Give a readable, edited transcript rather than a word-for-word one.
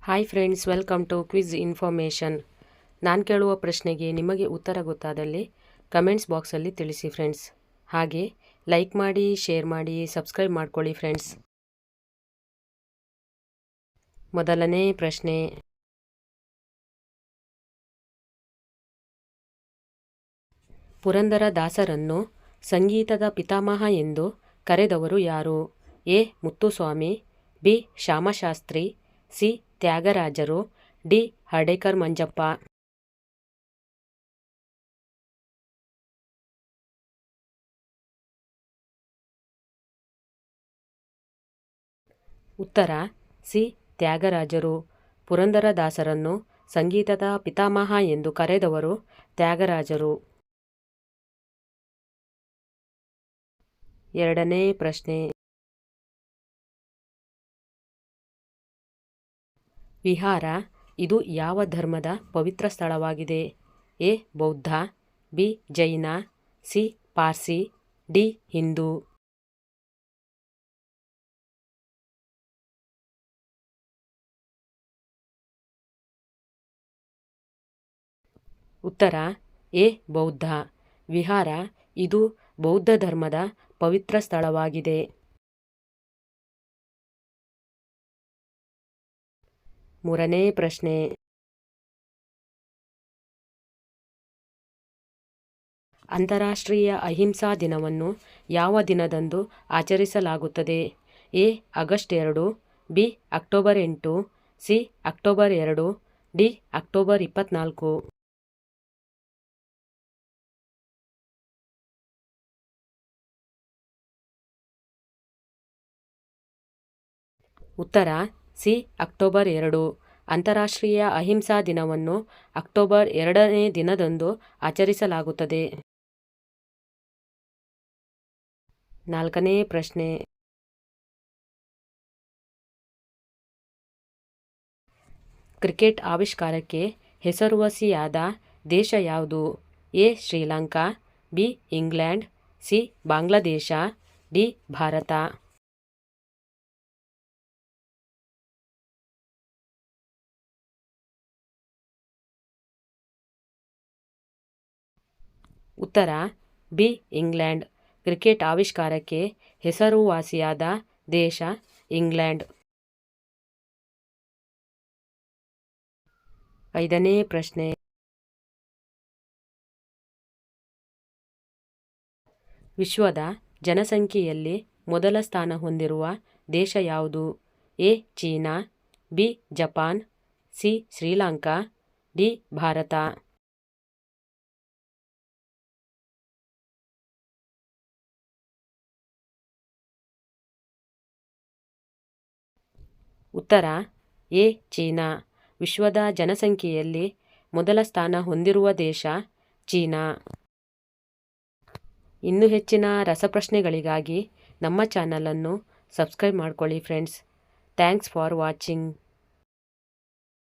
Hi friends, welcome to quiz information. ನಾನು ಕೇಳುವ ಪ್ರಶ್ನೆಗೆ ನಿಮಗೆ ಉತ್ತರ ಗೊತ್ತಾದಲ್ಲಿ ಕಮೆಂಟ್ಸ್ ಬಾಕ್ಸಲ್ಲಿ ತಿಳಿಸಿ ಫ್ರೆಂಡ್ಸ್. ಹಾಗೆ ಲೈಕ್ ಮಾಡಿ, ಶೇರ್ ಮಾಡಿ, ಸಬ್ಸ್ಕ್ರೈಬ್ ಮಾಡ್ಕೊಳ್ಳಿ ಫ್ರೆಂಡ್ಸ್. ಮೊದಲನೇ ಪ್ರಶ್ನೆ, ಪುರಂದರ ದಾಸರನ್ನು ಸಂಗೀತದ ಪಿತಾಮಹ ಎಂದು ಕರೆದವರು ಯಾರು? A. Muthuswamy, B. Shyamashastri, C. ತ್ಯಾಗರಾಜರು, D. Hardekar Manjappa. ಉತ್ತರ ಸಿ. ತ್ಯಾಗರಾಜರು. ಪುರಂದರದಾಸರನ್ನು ಸಂಗೀತದ ಪಿತಾಮಹ ಎಂದು ಕರೆದವರು ತ್ಯಾಗರಾಜರು. ಎರಡನೇ ಪ್ರಶ್ನೆ, ವಿಹಾರ ಇದು ಯಾವ ಧರ್ಮದ ಪವಿತ್ರ ಸ್ಥಳವಾಗಿದೆ? ಎ. ಬೌದ್ಧ, ಬಿ. ಜೈನ, ಸಿ. ಪಾರ್ಸಿ, ಡಿ. ಹಿಂದೂ. ಉತ್ತರ ಎ. ಬೌದ್ಧ. ವಿಹಾರ ಇದು ಬೌದ್ಧ ಧರ್ಮದ ಪವಿತ್ರ ಸ್ಥಳವಾಗಿದೆ. ಮೂರನೇ ಪ್ರಶ್ನೆ, ಅಂತಾರಾಷ್ಟ್ರೀಯ ಅಹಿಂಸಾ ದಿನವನ್ನು ಯಾವ ದಿನದಂದು ಆಚರಿಸಲಾಗುತ್ತದೆ? A. August 2, B. October 8, C. October 2, D. October 24. ಉತ್ತರ ಸಿ. ಅಕ್ಟೋಬರ್ 2. ಅಂತಾರಾಷ್ಟ್ರೀಯ ಅಹಿಂಸಾ ದಿನವನ್ನು ಅಕ್ಟೋಬರ್ 2ನೇ ದಿನದಂದು ಆಚರಿಸಲಾಗುತ್ತದೆ. ನಾಲ್ಕನೇ ಪ್ರಶ್ನೆ, ಕ್ರಿಕೆಟ್ ಆವಿಷ್ಕಾರಕ್ಕೆ ಹೆಸರುವಾಸಿಯಾದ ದೇಶ ಯಾವುದು? A. Sri Lanka, B. England, C. Bangladesh, D. Bharat. ಉತ್ತರ ಬಿ. ಇಂಗ್ಲೆಂಡ್. ಕ್ರಿಕೆಟ್ ಆವಿಷ್ಕಾರಕ್ಕೆ ಹೆಸರುವಾಸಿಯಾದ ದೇಶ ಇಂಗ್ಲೆಂಡ್. ಐದನೇ ಪ್ರಶ್ನೆ, ವಿಶ್ವದ ಜನಸಂಖ್ಯೆಯಲ್ಲಿ ಮೊದಲ ಸ್ಥಾನ ಹೊಂದಿರುವ ದೇಶ ಯಾವುದು? A. China, B. Japan, C. Sri Lanka, D. Bharat. ಉತ್ತರ ಎ. ಚೀನಾ. ವಿಶ್ವದ ಜನಸಂಖ್ಯೆಯಲ್ಲಿ ಮೊದಲ ಸ್ಥಾನ ಹೊಂದಿರುವ ದೇಶ ಚೀನಾ. ಇನ್ನೂ ಹೆಚ್ಚಿನ ರಸಪ್ರಶ್ನೆಗಳಿಗಾಗಿ ನಮ್ಮ ಚಾನಲನ್ನು ಸಬ್ಸ್ಕ್ರೈಬ್ ಮಾಡ್ಕೊಳ್ಳಿ ಫ್ರೆಂಡ್ಸ್. Thanks for watching.